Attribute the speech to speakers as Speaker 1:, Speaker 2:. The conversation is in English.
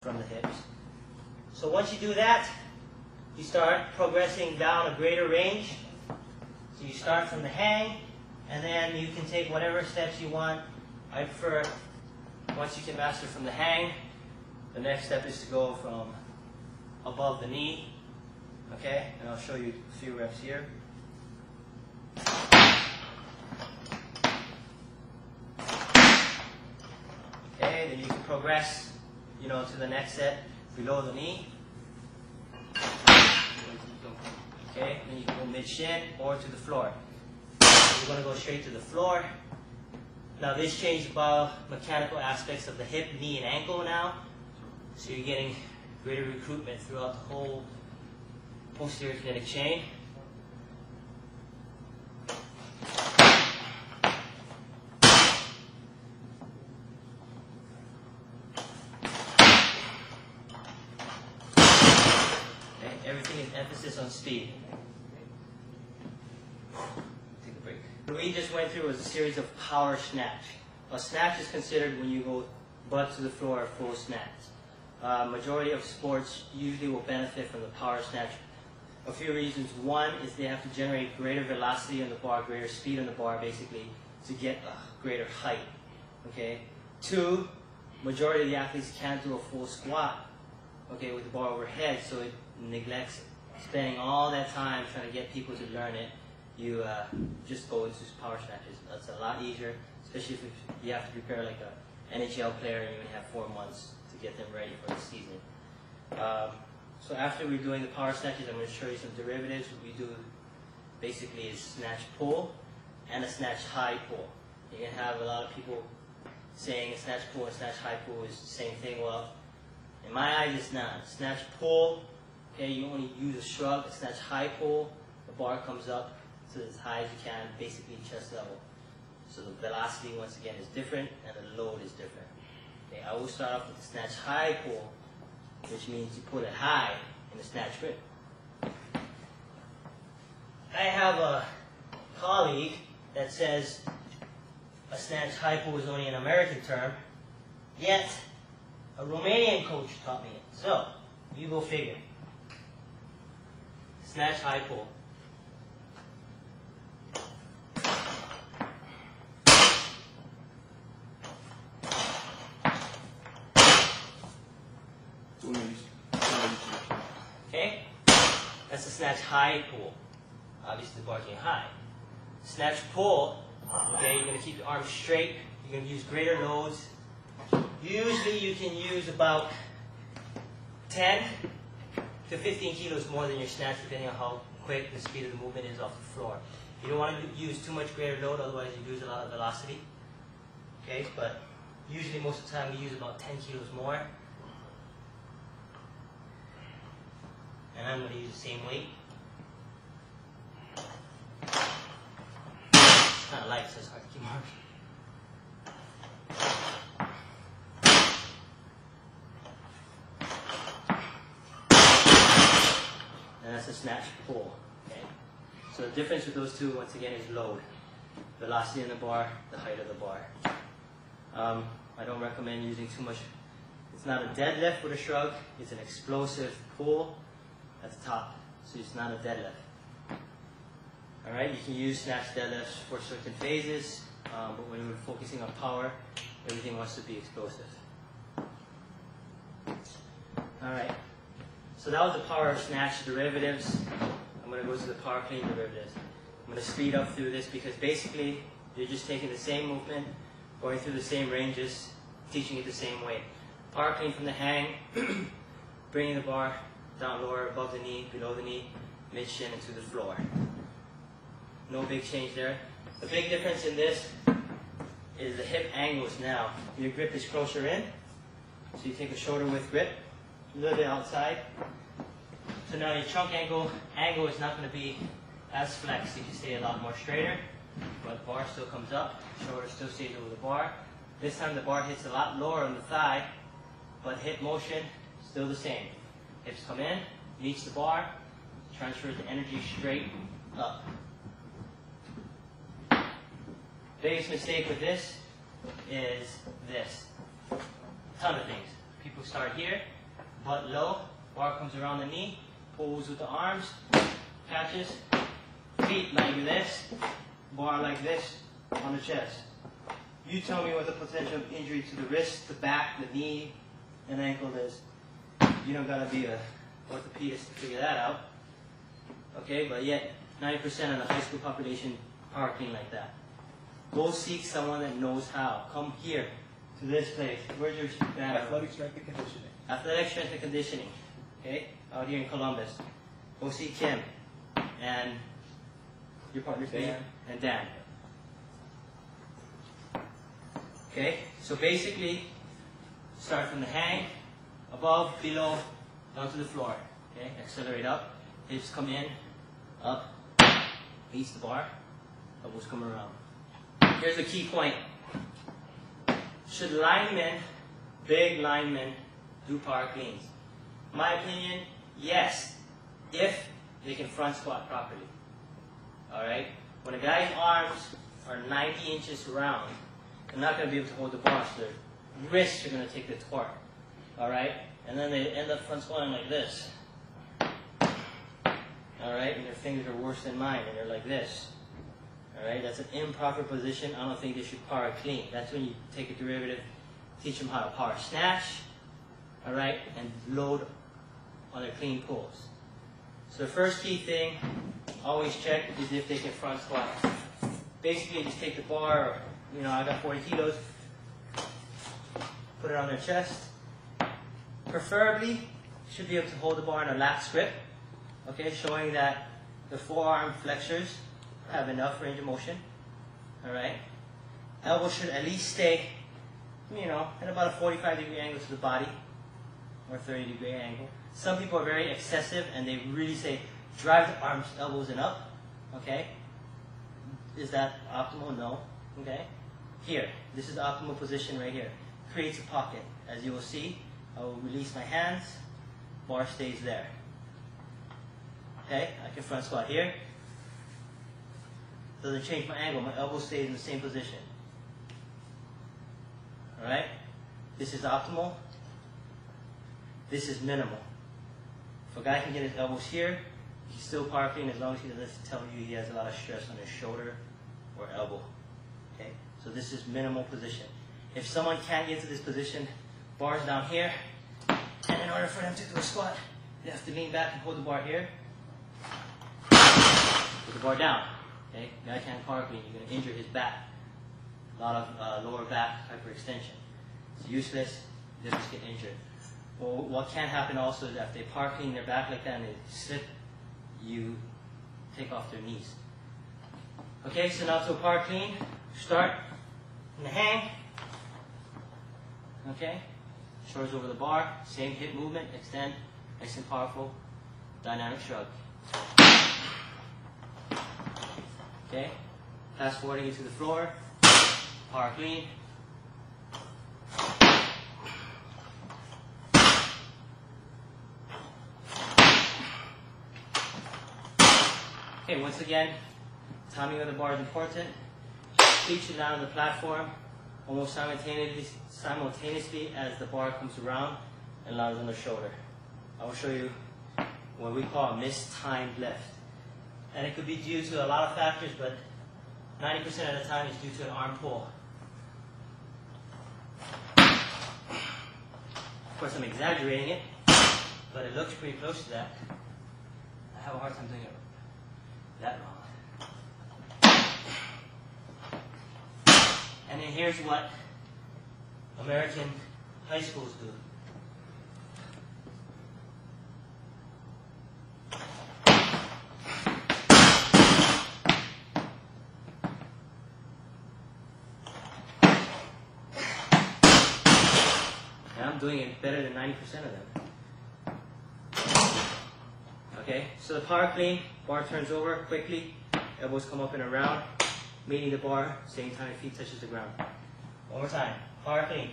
Speaker 1: from the hips. So once you do that, you start progressing down a greater range. So you start from the hang, and then you can take whatever steps you want. I prefer, once you can master from the hang, the next step is to go from above the knee. Okay, and I'll show you a few reps here. Okay, then you can progress, to the next set below the knee. Okay, then you can go mid-shin or to the floor. We're going to go straight to the floor. Now this changed biomechanical aspects of the hip, knee, and ankle now. So you're getting greater recruitment throughout the whole posterior kinetic chain. Everything is emphasis on speed. Take a break. What we just went through was a series of power snatch. A snatch is considered when you go butt to the floor, full snatch. Majority of sports usually will benefit from the power snatch. A few reasons. One is they have to generate greater velocity on the bar, greater speed on the bar, basically, to get a greater height. Okay. Two, majority of the athletes can't do a full squat, okay, with the bar overhead, so it neglects spending all that time trying to get people to learn it. You just go into power snatches. That's a lot easier, especially if you have to prepare like an NHL player and you only have 4 months to get them ready for the season. So after we're doing the power snatches, I'm going to show you some derivatives. What we do basically is snatch pull and a snatch high pull. You can have a lot of people saying a snatch pull and snatch high pull is the same thing. Well, in my eyes, it's not. Snatch pull, okay, you only use a shrug. A snatch high pull, the bar comes up to as high as you can, basically chest level. So the velocity, once again, is different, and the load is different. Okay, I will start off with the snatch high pull, which means you pull it high in the snatch grip. I have a colleague that says a snatch high pull is only an American term, yet a Romanian coach taught me it. So, you go figure. Snatch high pull. Okay? That's a snatch high pull. Obviously the bar's getting high. Snatch pull, okay, you're going to keep your arms straight. You're going to use greater loads. Usually you can use about 10 to 15 kilos more than your snatch, depending on how quick the speed of the movement is off the floor. You don't want to use too much greater load, otherwise you lose a lot of velocity. Okay, but usually most of the time we use about 10 kilos more. And I'm going to use the same weight. It's kind of light, so it's hard to keep marking. And that's a snatch pull. Okay? So the difference with those two, once again, is load. Velocity in the bar, the height of the bar. I don't recommend using too much. It's not a deadlift with a shrug. It's an explosive pull at the top. So it's not a deadlift. Alright, you can use snatch deadlifts for certain phases, but when we're focusing on power, everything wants to be explosive. Alright, so that was the power snatch derivatives. I'm going to go to the power clean derivatives. I'm going to speed up through this because basically you're just taking the same movement, going through the same ranges, teaching it the same way. Power clean from the hang, bringing the bar down lower, above the knee, below the knee, mid-shin, and to the floor. No big change there. The big difference in this is the hip angles now. Your grip is closer in, so you take a shoulder width grip, a little bit outside. So now your trunk angle is not going to be as flexed. You can stay a lot more straighter, but bar still comes up, shoulder still stays over the bar. This time the bar hits a lot lower on the thigh, but hip motion still the same. Hips come in, meets the bar, transfers the energy straight up. Biggest mistake with this is this. A ton of things. People start here, butt low, bar comes around the knee, pulls with the arms, catches, feet like this, bar like this on the chest. You tell me what the potential injury to the wrist, the back, the knee, and ankle is. You don't gotta be a orthopedist to figure that out. Okay, but yet 90% of the high school population power clean like that. Go seek someone that knows how. Come here to this place. Where's your banner?
Speaker 2: Athletic strength and conditioning.
Speaker 1: Athletic strength and conditioning. Okay, out here in Columbus. Go see Kim and your partner's name and Dan. Okay, so basically, start from the hang, above, below, down to the floor. Okay, accelerate up, hips come in, up, meets the bar, elbows come around. Here's the key point. Should linemen, big linemen, do power cleans? My opinion, yes, if they can front squat properly. Alright? When a guy's arms are 90 inches round, they're not going to be able to hold the bar, so their wrists are going to take the torque. Alright? And then they end up front squatting like this. Alright? And their fingers are worse than mine, and they're like this. Alright? That's an improper position. I don't think they should power clean. That's when you take a derivative, teach them how to power snatch, alright, and load on their clean pulls. So the first key thing, always check, is if they can front squat. Basically, just take the bar, or, I got 40 kilos, put it on their chest. Preferably, should be able to hold the bar in a lat grip, okay, showing that the forearm flexors have enough range of motion, alright. Elbow should at least stay, at about a 45-degree angle to the body, or 30-degree angle. Some people are very excessive and they really say, drive the arms, elbows, and up, okay. Is that optimal? No, okay. Here, this is the optimal position right here. Creates a pocket. As you will see, I will release my hands, bar stays there. Okay, I can front squat here. Doesn't change my angle, my elbow stays in the same position. Alright? This is optimal. This is minimal. If a guy can get his elbows here, he's still power clean as long as he doesn't tell you he has a lot of stress on his shoulder or elbow. Okay? So this is minimal position. If someone can't get to this position, bar's down here, and in order for them to do a squat, they have to lean back and hold the bar here. Put the bar down. Okay? Guy can't power clean, you're going to injure his back. A lot of lower back hyperextension. It's useless, they just get injured. Well, what can happen also is that if they power clean their back like that and they slip, you take off their knees. Okay, so now to a power clean, start in the hang. Okay, shoulders over the bar, same hip movement, extend, nice and powerful, dynamic shrug. Okay, fast forwarding into the floor, power clean. Okay, once again, timing of the bar is important. Feet should land on the platform almost simultaneously as the bar comes around and lands on the shoulder. I will show you what we call a mistimed lift. And it could be due to a lot of factors, but 90% of the time it's due to an arm pull. Of course, I'm exaggerating it, but it looks pretty close to that. I have a hard time doing it that wrong. And then here's what American high schools do. And I'm doing it better than 90% of them. Okay, so the power clean, bar turns over quickly, elbows come up and around, meeting the bar, same time feet touches the ground. One more time, power clean.